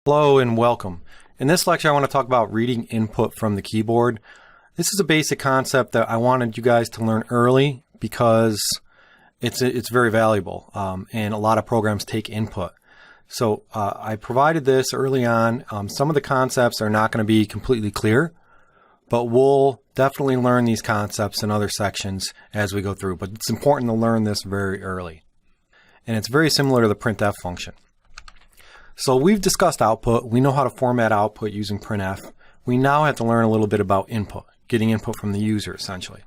Hello and welcome. In this lecture I want to talk about reading input from the keyboard. This is a basic concept that I wanted you guys to learn early because it's very valuable and a lot of programs take input. So I provided this early on. Some of the concepts are not going to be completely clear, but we'll definitely learn these concepts in other sections as we go through. But it's important to learn this very early. And it's very similar to the printf function. So we've discussed output. We know how to format output using printf. We now have to learn a little bit about input, getting input from the user essentially.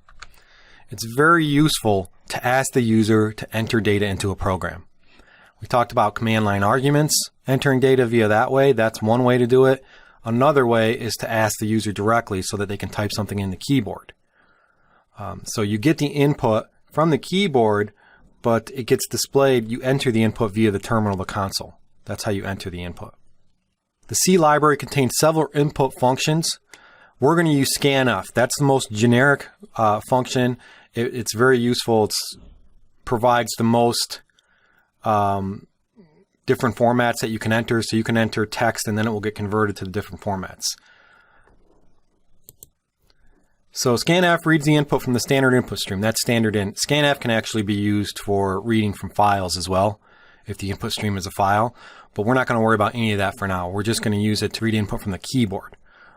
It's very useful to ask the user to enter data into a program. We talked about command line arguments, entering data via that way. That's one way to do it. Another way is to ask the user directly so that they can type something in the keyboard. So you get the input from the keyboard, but it gets displayed. You enter the input via the terminal, the console. That's how you enter the input. The C library contains several input functions. We're going to use scanf. That's the most generic function. It's very useful. It provides the most different formats that you can enter. So you can enter text and then it will get converted to the different formats. So scanf reads the input from the standard input stream. That's standard in. Scanf can actually be used for reading from files as well, if the input stream is a file, but we're not going to worry about any of that for now. We're just going to use it to read input from the keyboard.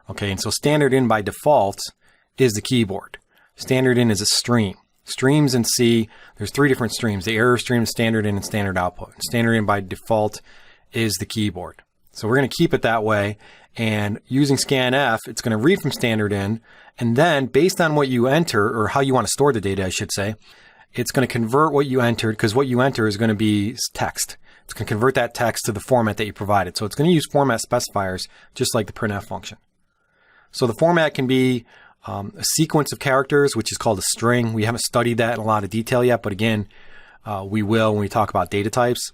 Okay, and so standard in by default is the keyboard. Standard in is a stream. Streams in C, there's three different streams: the error stream, standard in, and standard output. Standard in by default is the keyboard. So we're going to keep it that way, and using scanf, it's going to read from standard in, and then based on what you enter, or how you want to store the data, I should say, it's going to convert what you entered, because what you enter is going to be text. It's going to convert that text to the format that you provided. So it's going to use format specifiers, just like the printf function. So the format can be a sequence of characters, which is called a string. We haven't studied that in a lot of detail yet, but again, we will when we talk about data types.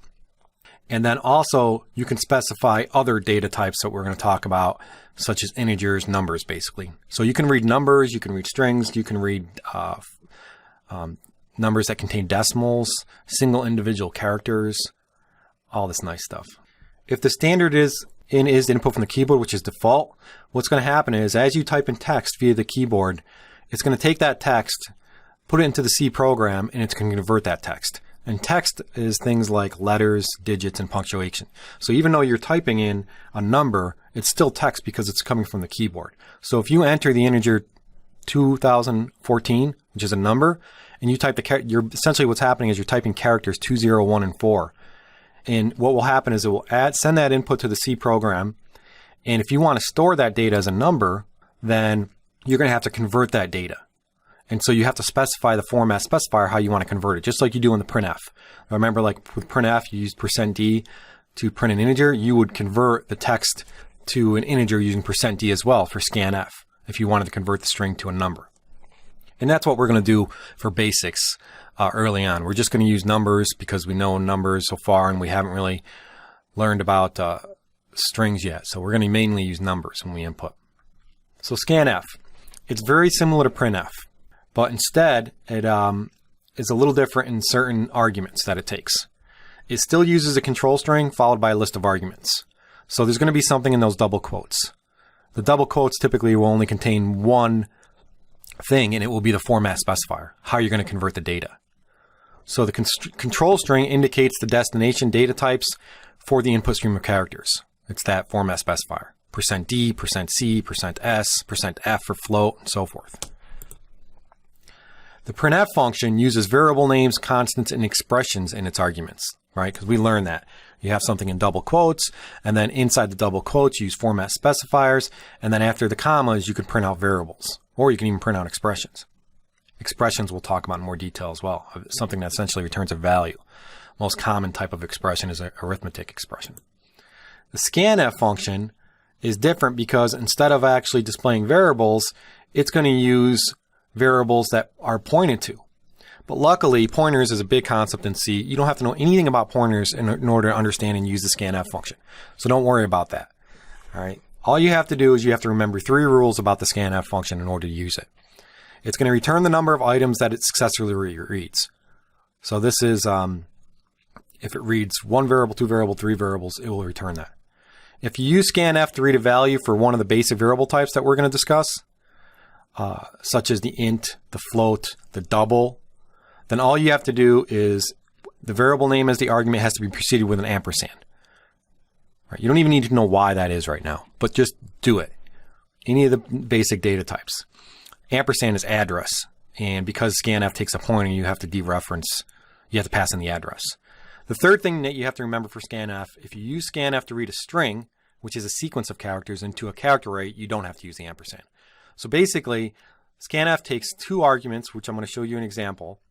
And then also, you can specify other data types that we're going to talk about, such as integers, numbers, basically. So you can read numbers, you can read strings, you can read numbers that contain decimals, single individual characters, all this nice stuff. If the standard is input from the keyboard, which is default, what's going to happen is as you type in text via the keyboard, it's going to take that text, put it into the C program, and it's going to convert that text. And text is things like letters, digits, and punctuation. So even though you're typing in a number, it's still text because it's coming from the keyboard. So if you enter the integer 2014, which is a number, and you type essentially what's happening is you're typing characters 2, 0, 1, and 4. And what will happen is it will send that input to the C program. And if you want to store that data as a number, then you're going to have to convert that data. And so you have to specify the format specifier how you want to convert it, just like you do in the printf. Remember, like with printf, you used %d to print an integer. You would convert the text to an integer using %d as well for scanf if you wanted to convert the string to a number. And that's what we're going to do for basics early on. We're just going to use numbers because we know numbers so far and we haven't really learned about strings yet. So we're going to mainly use numbers when we input. So scanf, it's very similar to printf, but instead it is a little different in certain arguments that it takes. It still uses a control string followed by a list of arguments. So there's going to be something in those double quotes. The double quotes typically will only contain one thing, and it will be the format specifier, how you're going to convert the data. So the control string indicates the destination data types for the input stream of characters. It's that format specifier. %d, %c, %s, %f for float, and so forth. The printf function uses variable names, constants, and expressions in its arguments, right? Because we learned that. You have something in double quotes, and then inside the double quotes, you use format specifiers, and then after the commas, you can print out variables, or you can even print out expressions. Expressions we'll talk about in more detail as well, something that essentially returns a value. Most common type of expression is an arithmetic expression. The scanf function is different because instead of actually displaying variables, it's going to use variables that are pointed to. But luckily, pointers is a big concept in C. You don't have to know anything about pointers in order to understand and use the scanf function. So don't worry about that. All right. All you have to do is you have to remember 3 rules about the scanf function in order to use it. It's going to return the number of items that it successfully reads. So this is, if it reads 1 variable, 2 variable, 3 variables, it will return that. If you use scanf to read a value for one of the basic variable types that we're going to discuss, such as the int, the float, the double, then all you have to do is the variable name as the argument has to be preceded with an ampersand. Right? You don't even need to know why that is right now, but just do it. Any of the basic data types. Ampersand is address, and because scanf takes a pointer, you have to dereference, you have to pass in the address. The third thing that you have to remember for scanf, if you use scanf to read a string, which is a sequence of characters, into a character array, you don't have to use the ampersand. So basically, scanf takes 2 arguments, which I'm going to show you an example.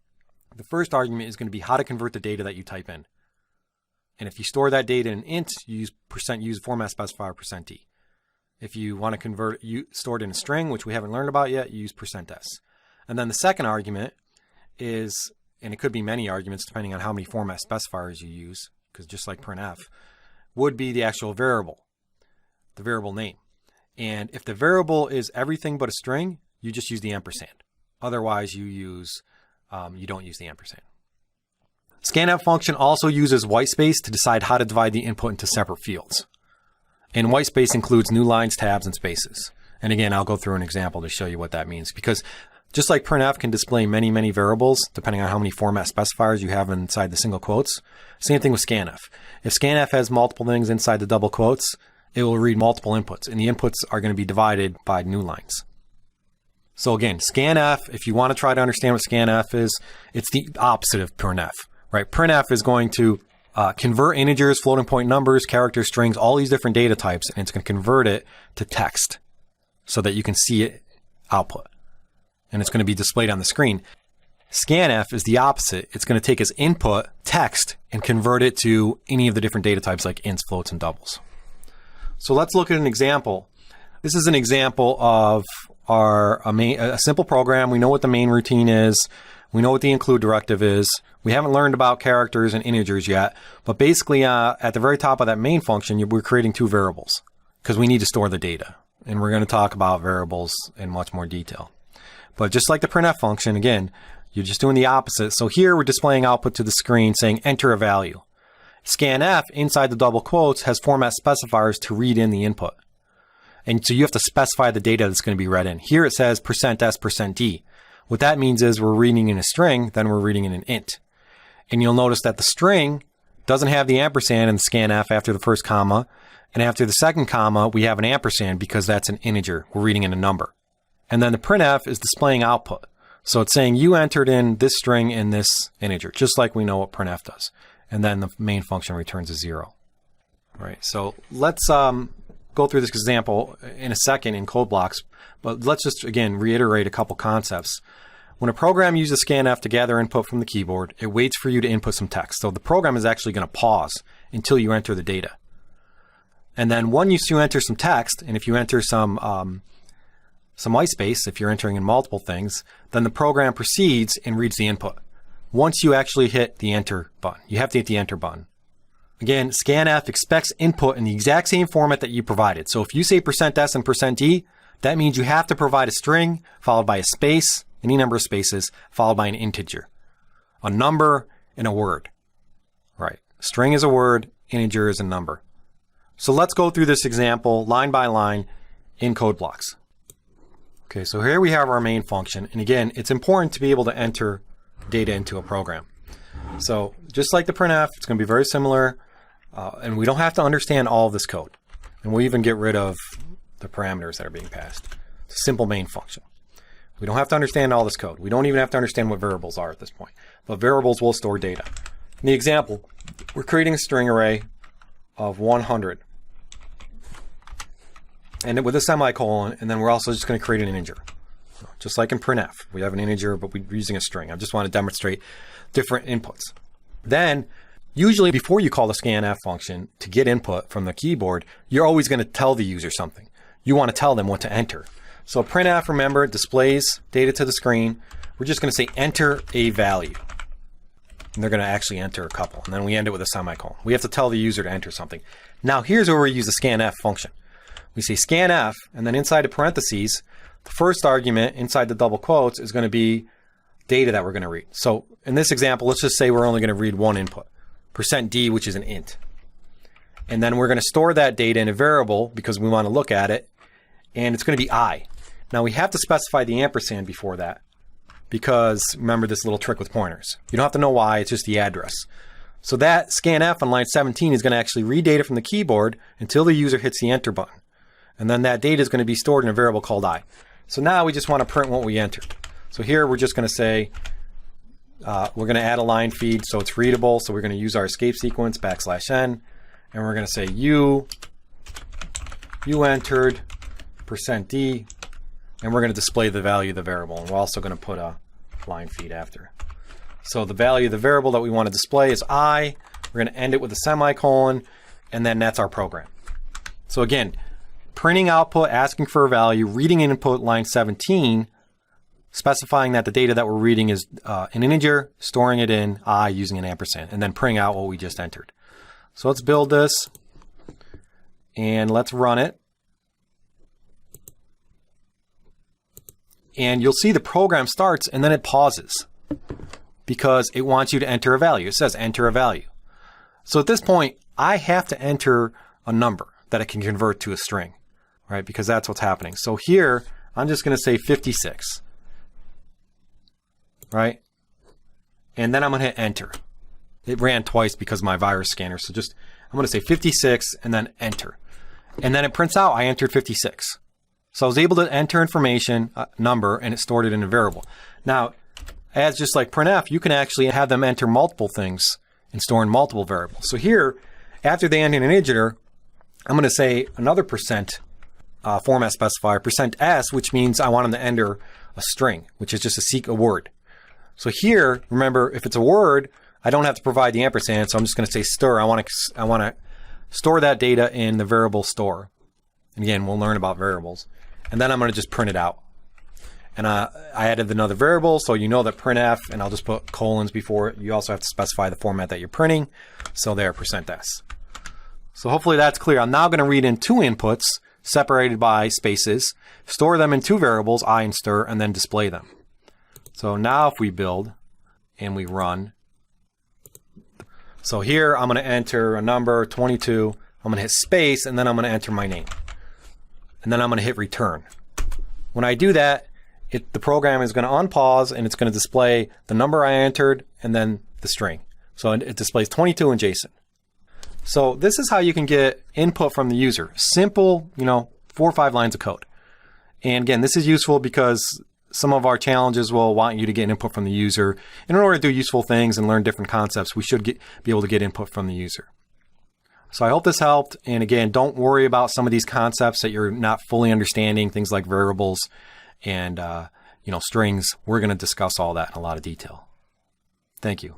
The first argument is going to be how to convert the data that you type in. And if you store that data in int, you use format specifier %d. If you want to store it in a string, which we haven't learned about yet, you use %s. And then the second argument is, and it could be many arguments depending on how many format specifiers you use, because just like printf, would be the actual variable, the variable name. And if the variable is everything but a string, you just use the ampersand. Otherwise, you don't use the ampersand. Scanf function also uses whitespace to decide how to divide the input into separate fields. And whitespace includes new lines, tabs, and spaces. And again, I'll go through an example to show you what that means. Because just like printf can display many, many variables, depending on how many format specifiers you have inside the single quotes, same thing with scanf. If scanf has multiple things inside the double quotes, it will read multiple inputs. And the inputs are going to be divided by new lines. So again, scanf, if you want to try to understand what scanf is, it's the opposite of printf. Right? Printf is going to convert integers, floating point numbers, characters, strings, all these different data types, and it's going to convert it to text so that you can see it output. And it's going to be displayed on the screen. Scanf is the opposite. It's going to take as input text and convert it to any of the different data types like ints, floats, and doubles. So let's look at an example. This is an example of a simple program. We know what the main routine is. We know what the include directive is. We haven't learned about characters and integers yet, but basically at the very top of that main function, we're creating 2 variables because we need to store the data. And we're going to talk about variables in much more detail. But just like the printf function, again, you're just doing the opposite. So here we're displaying output to the screen saying enter a value. Scanf inside the double quotes has format specifiers to read in the input. And so you have to specify the data that's going to be read in. Here it says %s, %d. What that means is we're reading in a string, then we're reading in an int. And you'll notice that the string doesn't have the ampersand in the scanf after the first comma. And after the second comma, we have an ampersand because that's an integer. We're reading in a number. And then the printf is displaying output. So it's saying you entered in this string in this integer, just like we know what printf does. And then the main function returns a 0. All right, so let's go through this example in a second in code blocks. But let's just, again, reiterate a couple concepts. When a program uses scanf to gather input from the keyboard, it waits for you to input some text. So the program is actually going to pause until you enter the data. And then once you enter some text, and if you enter some white space, if you're entering in multiple things, then the program proceeds and reads the input. Once you actually hit the enter button, you have to hit the enter button. Again, scanf expects input in the exact same format that you provided. So if you say %s and %d, that means you have to provide a string followed by a space, any number of spaces, followed by an integer, a number, and a word. Right? String is a word, integer is a number. So let's go through this example line by line in code blocks. Okay, so here we have our main function. And again, it's important to be able to enter data into a program. So just like the printf, it's going to be very similar. And we don't have to understand all of this code. And we'll even get rid of the parameters that are being passed. It's a simple main function. We don't have to understand all this code. We don't even have to understand what variables are at this point. But variables will store data. In the example, we're creating a string array of 100. And with a semicolon, and then we're also just going to create an integer. Just like in printf, we have an integer, but we're using a string. I just want to demonstrate different inputs. Then, usually before you call the scanf function to get input from the keyboard, you're always going to tell the user something. You want to tell them what to enter. So printf, remember, displays data to the screen. We're just going to say enter a value. And they're going to actually enter a couple. And then we end it with a semicolon. We have to tell the user to enter something. Now here's where we use the scanf function. We say scanf, and then inside the parentheses, the first argument inside the double quotes is going to be data that we're going to read. So in this example, let's just say we're only going to read one input, %d, which is an int. And then we're going to store that data in a variable because we want to look at it, and it's going to be I. Now we have to specify the ampersand before that because remember this little trick with pointers. You don't have to know why, it's just the address. So that scanf on line 17 is going to actually read data from the keyboard until the user hits the enter button. And then that data is going to be stored in a variable called I. So now we just want to print what we entered. So here we're just going to say, we're going to add a line feed so it's readable. So we're going to use our escape sequence \n, and we're going to say you entered %d, and we're going to display the value of the variable. And we're also going to put a line feed after. So the value of the variable that we want to display is I. We're going to end it with a semicolon, and then that's our program. So again, printing output, asking for a value, reading input line 17, specifying that the data that we're reading is an integer, storing it in I using an ampersand, and then printing out what we just entered. So let's build this, and let's run it. And you'll see the program starts, and then it pauses because it wants you to enter a value. It says enter a value. So at this point, I have to enter a number that it can convert to a string, right? Because that's what's happening. So here, I'm just going to say 56, right? And then I'm going to hit enter. It ran twice because of my virus scanner. So just, I'm going to say 56 and then enter. And then it prints out I entered 56. So I was able to enter information, number, and it stored it in a variable. Now, as just like printf, you can actually have them enter multiple things and store in multiple variables. So here, after they enter an integer, I'm going to say another format specifier, %s, which means I want them to enter a string, which is just a word. So here, remember, if it's a word, I don't have to provide the ampersand, so I'm just going to say stir. I want to store that data in the variable store. And again, we'll learn about variables. And then I'm going to just print it out. And I added another variable, so you know that printf, and I'll just put colons before it. You also have to specify the format that you're printing. So there, %s. So hopefully that's clear. I'm now going to read in two inputs separated by spaces, store them in two variables, I and stir, and then display them. So now if we build and we run, so here I'm going to enter a number, 22. I'm going to hit space, and then I'm going to enter my name. And then I'm going to hit return. When I do that, the program is going to unpause, and it's going to display the number I entered and then the string. So it displays 22 in JSON. So this is how you can get input from the user. Simple, 4 or 5 lines of code. And again, this is useful because some of our challenges will want you to get input from the user. And in order to do useful things and learn different concepts, we should be able to get input from the user. So I hope this helped. And again, don't worry about some of these concepts that you're not fully understanding, things like variables and strings. We're going to discuss all that in a lot of detail. Thank you.